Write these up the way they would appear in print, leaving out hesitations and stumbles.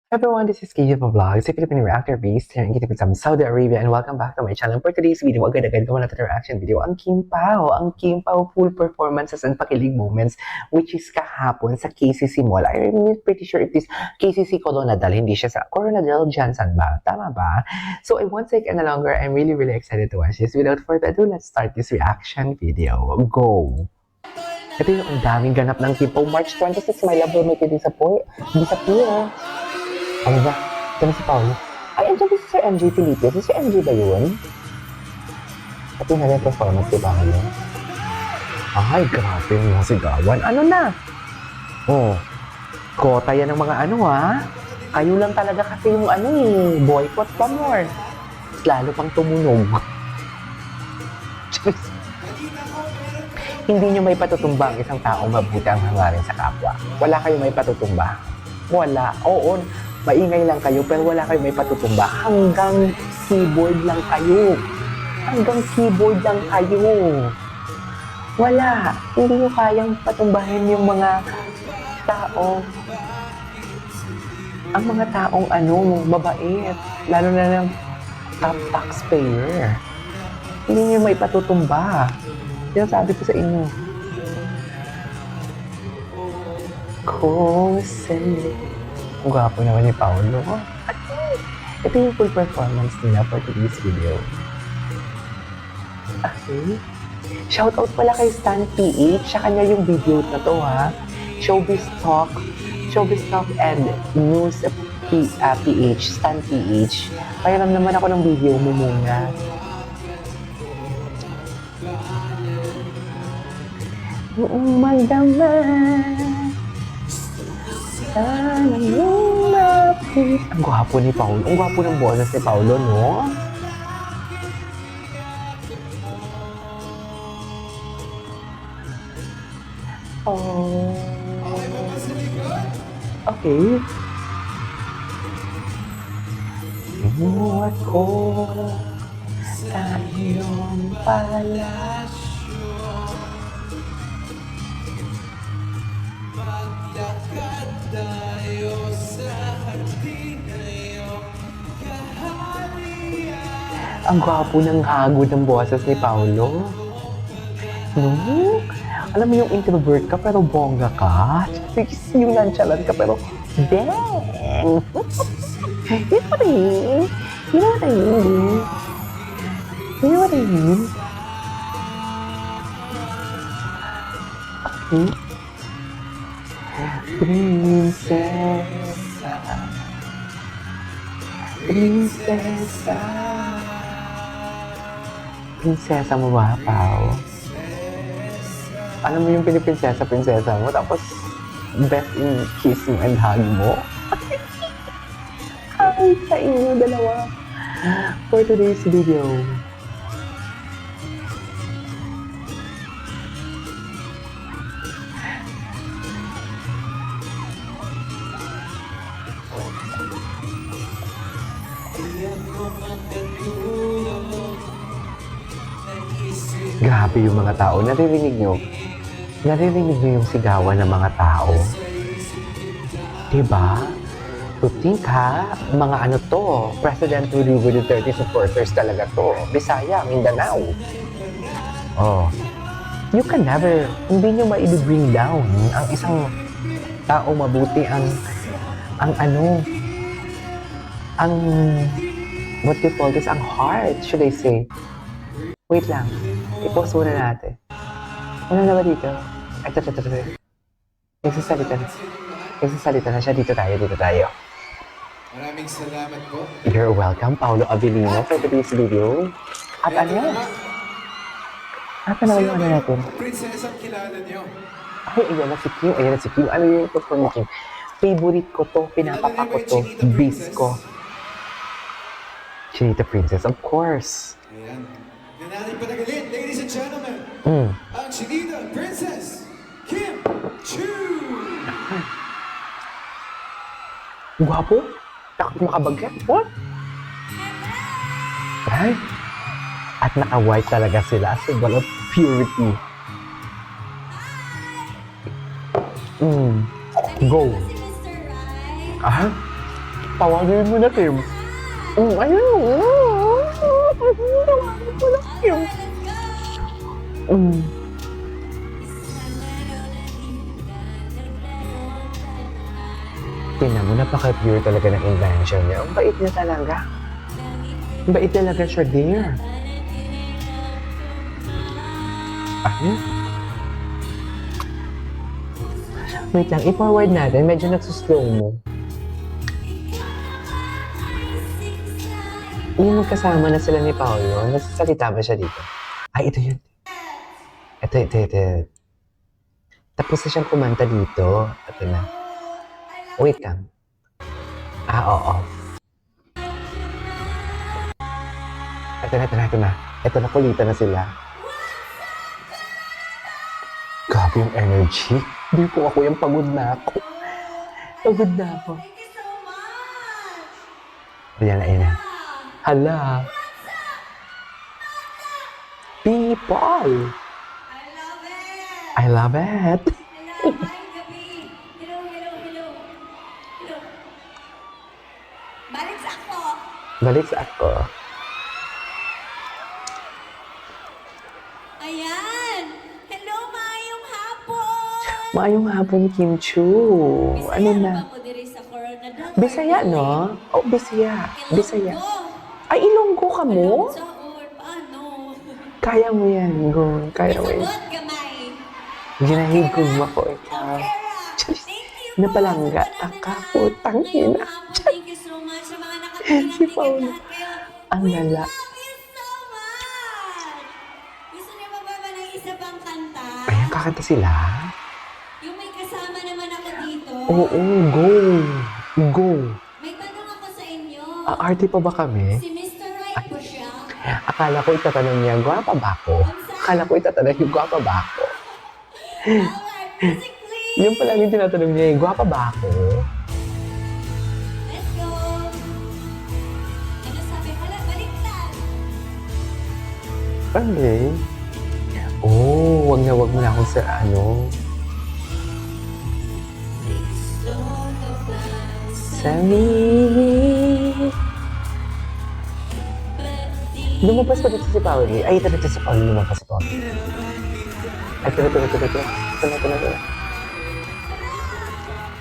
Everyone, this is KJ Vlogs, a Filipino reactor based here in Kitipizam, Saudi Arabia, and welcome back to my channel. For today's video, agad-agad gawa natin reaction video, ang Kim Pao full performances and pakilig moments, which is kahapon sa KCC Mall. I'm pretty sure it is KCC Coronadal, hindi siya sa Coronadal Johnson ba? Tama ba? So I won't take any longer. I'm really excited to watch this. Without further ado, let's start this reaction video. Go! Ito yung ang daming ganap ng Kim Pao. March 26, my love will make you disappear. Ano ba? Ito na si Paolo. Ay, andyan ba si Sir MJ Felipe? Si Sir MJ ba yun? Pati na rin performance si Paolo. Ay, grabe yung sigawan. Ano na? Oh, kota yan ng mga ano ha? Kayo lang talaga kasi yung ano eh, boycott pa more. Lalo pang tumunog. Hindi nyo may patutumba ang isang taong mabuti ang hangarin sa kapwa. Wala kayo may patutumba. Wala. Oo, maingay lang kayo pero wala kayo may patutumba. Hanggang keyboard lang kayo. Hanggang keyboard lang kayo. Wala. Hindi nyo kayang patumbahin yung mga tao. Ang mga taong mabait. Lalo na ng top taxpayer. Hindi nyo may patutumba. Sinasabi ko sa inyo. Kung sali. Ang gwapo naman ni Paolo. Ito yung full performance nila for today's video. Okay. Shoutout pala kay Stan PH. Sa kanya yung video na to ha. Showbiz Talk and News PH. Stan PH. Payaram naman ako ng video mo muna. Noong magdaman sana mong mapit. Ang gwapo ni Paolo. Ang gwapo ng boses ni Paolo, no? Oh. Okay. Inuwat ko sa iyong palasyo. Maglakad tayo sa hardinayo kaharian. Ang gwapo ng hagod ng boses ni Paolo. No? Alam mo yung introvert ka pero bongga ka. Yung nonchalant ka pero dang! You know what I mean? You know what I mean? You know what I mean? Okay. Prinsesa. Prinsesa. Prinsesa mo ba, Pao? Alam mo yung piniprinsesa mo, tapos best in kiss mo and hug mo? Ay, sa inyo dalawa. For today's video. Grabe yung mga tao. Naririnig nyo yung sigawan ng mga tao. Diba? To think ha, mga President Rodrigo Duterte supporters talaga to. Bisaya, Mindanao. Oh. You can never, hindi nyo ma-bring down ang isang tao mabuti what do you call this? Ang heart, should I say. Wait lang. I-pause muna natin. Ano na ba dito? Ito. Nagsasalita na siya. Dito tayo. Maraming salamat po. You're welcome, Paolo Avellino, for today's video. At ano? At ano yung natin? Prinsesa kilala niyo. Ay, ayan na si Kim. Ano yung perform ni Kim? Favorite ko to, pinapapa ko to, bis ko. Chinita Princess, of course. Ayan. Yan natin patagalin, ladies and gentlemen. Ang Chinita Princess, Kim Chu! Guwapo? Takot makabagyan. What? Ay. At naka-white talaga sila. Symbol of purity. Go. Ah? Tawagin mo na, Kim. Ayun. Tawagin mo na, Kim. Tingnan mo, napaka-pure talaga ng invention niya. Ang bait niya talaga. Ang bait talaga siya, dear. Ano? Wait lang, i-forward natin. Medyo nagsuslow mo. Yung magkasama na sila ni Paolo, nagsasalita ba siya dito? Ay, ito yun. Ito. Tapos na siyang kumanta dito. Ito na. Wait lang. Oo. Ito na. Ito na, kulitan na sila. Grabe yung energy. Hindi po ako yung pagod na ako. Pagod na ako. Thank you so much! Ayan na. Hala. People. I love I love it! it. Hello, hi, gabi! Hello. Balik sa ako! Balik sa ako. Ayan! Hello, maayong hapon! Maayong hapon, Kim Chu. Ano na? Ba ko diri sa Corona Del Bisaya, no? Oh, Bisaya. Bisaya. Ay, Ilonggo ka mo? Sa or paano? Kaya mo yan, Go. Kaya mo yan. Kasabot gamay! Ginahigong ako ikaw. Thank you po! Napalangga Sa ka, pananap putang ngayong ina. hapon. Thank you so much sa mga nakatingin Si Paolo. lahat kayo. Ang We lala. love you so much! Gusto niyo ba ng isa pang kanta? Ayan, kakanta sila. Yung may kasama naman ako dito. Oo, go. Go. May tanong ako sa inyo. Arte pa ba kami? Si Mr. Right ba siya? Akala ko itatanong niya, gwapa ba ako? Akala ko itatanong niya, gwapa ba ako? Alright, music please! Yung palagi tinatanong niya, gwapa ba ako? Let's go! Ano sabi? Hala, baliktad! Okay. Oh, wag mo na akong sa ano. Sami. Lumabas pa dito si Pauli. Ay, ito si Pauli. Lumabas si Pauli. Ay, ito. Ito na.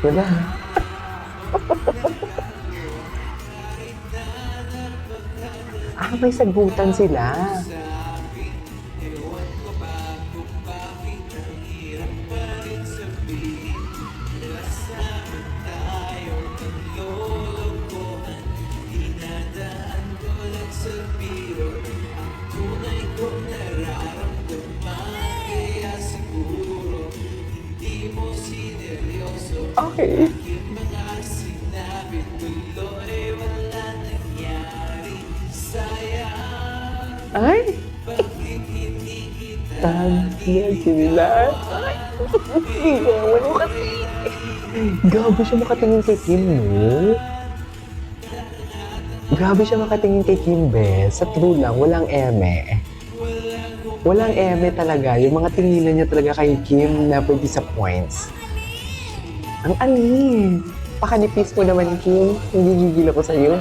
Wala. May sagutan sila. Okay. Ay! Tagyan sila. Ay! Iyawan mo kasi. Grabe siya makatingin kay Kim, no? Grabe siya makatingin kay Kim, be. Sa true lang, walang eme. Walang eme talaga. Yung mga tinginan niya talaga kay Kim never disappoints. Ang alin. Pakanipis mo naman, Kim. Hindi gigil ako sa'yo.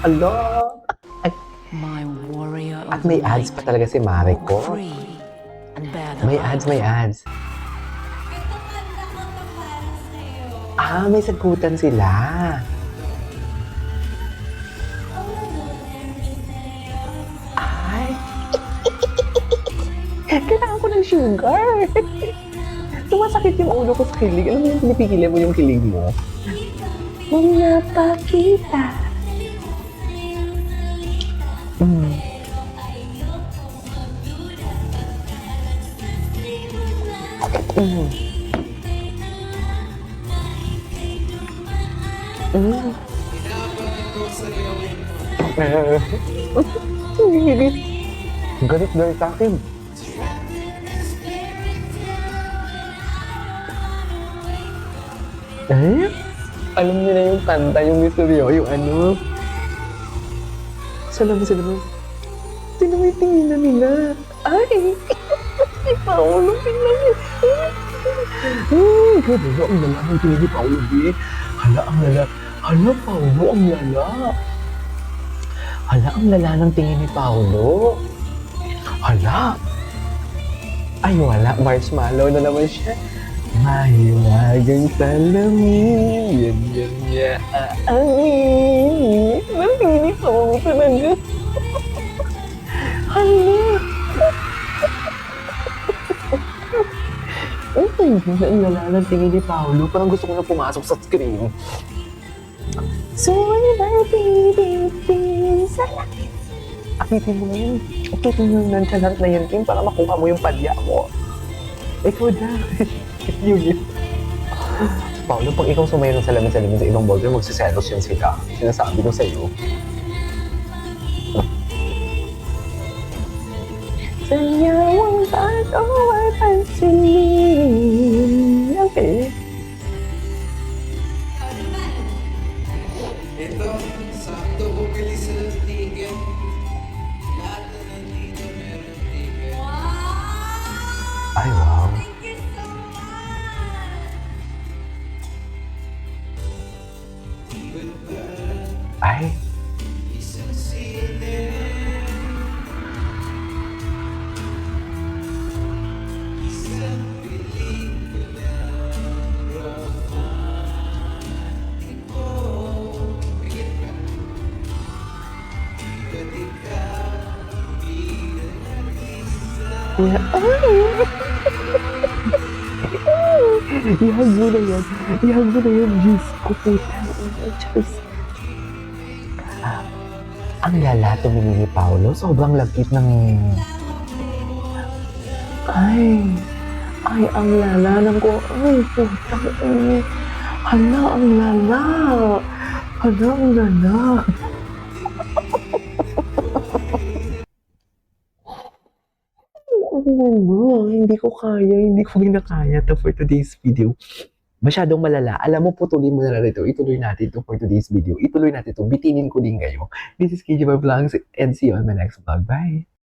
Ala. My warrior At of may ads pa talaga si Mariko. free and bear the May ads. Ito kanta ko to para sa'yo. May sagutan sila. Ay. Kailangan ko ng sugar. Sumasakit yung ulo ko sa kilig. Alam mo yung pinipigilan mo yung kilig mo? Mga pakita. Galit dahil sa akin. Alam niyo na yung kanta, yung misteryo, yung ano. Sala mo. Sino may tinginan nila? Ay! Si Paolo, tingnan niyo. Grabe ba ang lalaki kinig ni Paolo, B? Hala, ang lala. Hala, Paolo, ang lala. Hala, ang lala ng tingin ni Paolo. Hala. Ay, wala. Marshmallow na naman siya. Mahiwagang salamin. Yan niya. Ay, ang tingin ni Paolo talaga. Hala. Ang lala ng tingin ni Paolo. Parang gusto ko na pumasok sa screen. Sorry, baby, sa langit. Akitin mo na yun. Akitin mo yung nonchalant na yan, Kim, para makuha mo yung padya mo. Ikaw na. Yun. Paolo, pag ikaw sumayo ng salamin-salamin sa ibang burger, magsiselos yun sila. Sinasabi ko sa'yo. Sayawang bago ay pansinin. Okay. Ito, sakto bumili sila ng ticket. Lahat na nandito meron ticket. Wow! Ay, wow. Thank you so much! Ay, Isang sine. Isang pelikula. Romantiko. Higit pa. Ikot ikaw, bilang artista. ihag mo na yan. Ihag mo na yan, Diyos ko, puta. Diyos. Ang lala tumingin ni Paolo. Sobrang lagkit ng... Ay, ang lala ng ko. Ay, puta. Hala, ang lala. Hala, ang lala. Hindi ko kaya, hindi ko kinakaya to for today's video. Masyadong malala. Alam mo, putulin mo na lang ito. Ituloy natin to for today's video. Ituloy natin to. Bitinin ko din kayo. This is KJ Vlogs and see you on my next vlog. Bye!